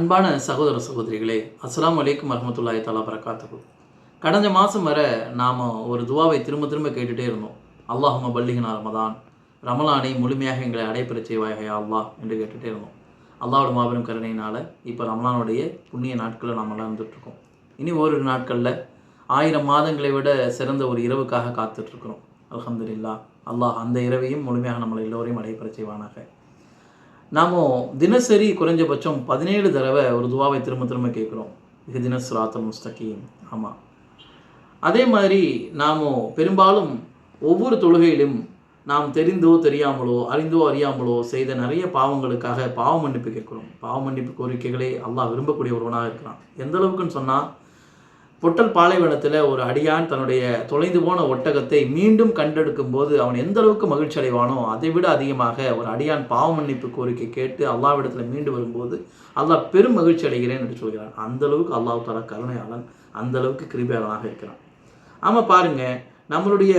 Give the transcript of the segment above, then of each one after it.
அன்பான சகோதர சகோதரிகளே, அஸ்ஸலாமு அலைக்கும் வரஹ்மத்துல்லாஹி தஆலா பரக்காத்துஹு. கடந்த மாதம் வரை நாம் ஒரு துவாவை திரும்ப திரும்ப கேட்டுகிட்டே இருந்தோம். அல்லாஹும்ம பல்லிக்னா ரமதான், ரமலானை முழுமையாக எங்களை அடைபெறச் செய்வாயாக யா அல்லாஹ் என்று கேட்டுகிட்டே இருந்தோம். அல்லாஹ்வோட மாபெரும் கருணையினால் இப்போ ரமலானுடைய புண்ணிய நாட்களில் நாமெல்லாம் இருந்துகிட்ருக்கோம். இனி ஓரிரு நாட்களில் 1000 மாதங்களை விட சிறந்த ஒரு இரவுக்காக காத்துட்ருக்குறோம். அல்ஹம்துலில்லாஹ். அல்லாஹ் அந்த இரவையும் முழுமையாக நம்மளை எல்லோரையும் அடைபெறச் செய்வானாக. நாம் தினசரி குறைஞ்சபட்சம் 17 தடவை ஒரு துவாவை திரும்ப திரும்ப கேட்குறோம். இஹ்தின ஸிராத்தல் முஸ்தகீம். ஆமாம், அதே மாதிரி நாம் பெரும்பாலும் ஒவ்வொரு தொழுகையிலும் நாம் தெரிந்தோ தெரியாமலோ அறிந்தோ அறியாமலோ செய்த நிறைய பாவங்களுக்காக பாவ மன்னிப்பு கேட்குறோம். பாவ மன்னிப்பு கோரிக்கைகளை அல்லாஹ் விரும்பக்கூடிய ஒருவனாக இருக்கிறான். எந்த அளவுக்குன்னு சொன்னால், பொட்டல் பாலைவனத்தில் ஒரு அடியான் தன்னுடைய தொலைந்து போன ஒட்டகத்தை மீண்டும் கண்டெடுக்கும் போது அவன் எந்த அளவுக்கு மகிழ்ச்சி அடைவானோ அதை விட அதிகமாக ஒரு அடியான் பாவ மன்னிப்பு கோரிக்கை கேட்டு அல்லாஹ்விடத்தில் மீண்டு வரும்போது அல்லாஹ் பெரும் மகிழ்ச்சி அடைகிறேன் என்று சொல்கிறான். அந்த அளவுக்கு அல்லாஹ் தஆலா கருணையாளன், அந்த அளவுக்கு கிருபையாளனாக இருக்கிறான். ஆமாம், பாருங்கள், நம்மளுடைய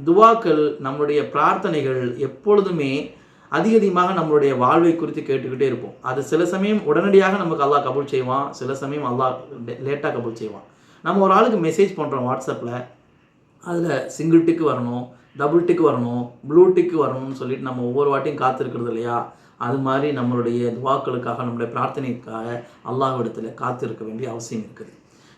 துவாக்கள், நம்மளுடைய பிரார்த்தனைகள் எப்பொழுதுமே அதிகமாக நம்மளுடைய வாழ்வை குறித்து கேட்டுக்கிட்டே இருப்போம். அது சில சமயம் உடனடியாக நமக்கு அல்லாஹ் கபூல் செய்வான், சில சமயம் அல்லாஹ் லேட்டாக கபூல் செய்வான். நம்ம ஒரு ஆளுக்கு மெசேஜ் பண்ணுறோம் வாட்ஸ்அப்பில், அதில் சிங்கிள் டிக்கு வரணும், டபுள் டிக்கு வரணும், ப்ளூ டிக்கு வரணும்னு சொல்லிட்டு நம்ம ஒவ்வொரு வாட்டியும் காத்திருக்கிறது இல்லையா? அது மாதிரி நம்மளுடைய துவாக்களுக்காக, நம்மளுடைய பிரார்த்தனைக்காக அல்லாஹ்விடத்தில் காத்திருக்க வேண்டிய அவசியம் இருக்குது.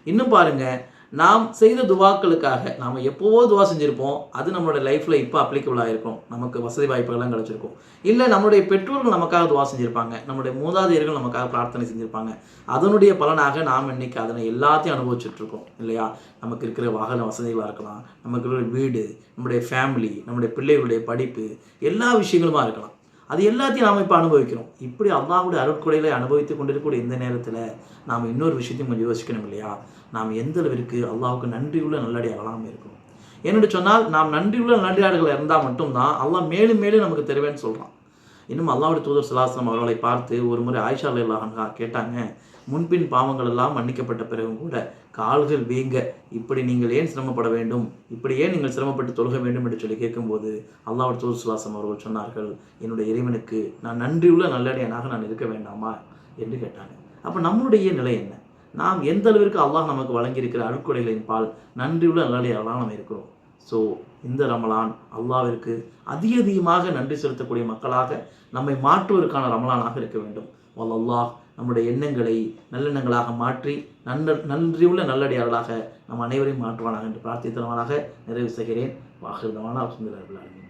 இன்னும் பாருங்கள், நாம் செய்த துவாக்களுக்காக நாம் எப்போவோ துவா செஞ்சுருப்போம், அது நம்மளோட லைஃப்பில் இப்போ அப்ளிகபிளாக இருக்கும், நமக்கு வசதி வாய்ப்புகள்லாம் கிடச்சிருக்கும். இல்லை நம்மளுடைய பெற்றோர்கள் நமக்காக துவா செஞ்சுருப்பாங்க, நம்முடைய மூதாதையர்கள் நமக்காக பிரார்த்தனை செஞ்சுருப்பாங்க. அதனுடைய பலனாக நாம் இன்றைக்கி அதனை எல்லாத்தையும் அனுபவிச்சுட்ருக்கோம் இல்லையா? நமக்கு இருக்கிற வாகன வசதிகளாக இருக்கலாம், நமக்கு இருக்கிற வீடு, நம்முடைய ஃபேமிலி, நம்முடைய பிள்ளைகளுடைய படிப்பு, எல்லா விஷயங்களுமா இருக்கலாம். அது எல்லாத்தையும் நாம் இப்போ அனுபவிக்கிறோம். இப்படி அல்லாஹ்வுடைய அருட்கொடைகளை அனுபவித்து கொண்டிருக்கக்கூடிய இந்த நேரத்தில் நாம் இன்னொரு விஷயத்தையும் கொஞ்சம் யோசிக்கணும் இல்லையா? நாம் எந்த அளவிற்கு அல்லாஹ்வுக்கு நன்றியுள்ள நல்லடியார்களாக இருக்கணும். ஏன்னு சொன்னால், நாம் நன்றியுள்ள நல்லடியார்கள் இருந்தால் மட்டும்தான் அல்லாஹ் மேலும் மேலும் நமக்கு தருவேன்னு சொல்கிறான். இன்னும் அல்லாஹ்வுடைய தூதர் ஸல்லல்லாஹு அலைஹி வஸல்லம் அவர்களை பார்த்து ஒரு முறை ஆயிஷா ரலியல்லாஹு அன்ஹா கேட்டாங்க, முன்பின் பாவங்கள் எல்லாம் மன்னிக்கப்பட்ட பிறகும் கூட கால்கள் வீங்க இப்படி நீங்கள் ஏன் சிரமப்பட வேண்டும், இப்படி ஏன் நீங்கள் சிரமப்பட்டு தொழுக வேண்டும் என்று சொல்லி கேட்கும்போது அல்லாஹ்வுடைய தூதர் ஸல்லல்லாஹு அலைஹி வஸல்லம் அவர்கள் சொன்னார்கள், என்னுடைய இறைவனுக்கு நான் நன்றியுள்ள நல்லடியானாக நான் இருக்க வேண்டாமா என்று கேட்டாங்க. அப்போ நம்மளுடைய நிலை என்ன? நாம் எந்த அளவிற்கு அல்லாஹ் நமக்கு வழங்கியிருக்கிற அருட்கொடைகளின் பால் நன்றியுள்ள நல்லடியார்களாக நம்ம இருக்கிறோம். ஸோ இந்த ரமலான் அல்லாஹ்விற்கு அதிகமாக நன்றி செலுத்தக்கூடிய மக்களாக நம்மை மாற்றுவதற்கான ரமலானாக இருக்க வேண்டும். அல்லாஹ் நம்முடைய எண்ணங்களை நல்லெண்ணங்களாக மாற்றி நன்றியுள்ள நல்லடியார்களாக நம் அனைவரையும் மாற்றுவானாக என்று பிரார்த்தித்தனவானாக நிறைவு செய்கிறேன். வாஹிர் தவானா அல்ஹம்துலில்லாஹி ரப்பில் ஆலமீன்.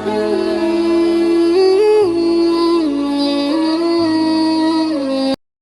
Mm-hmm.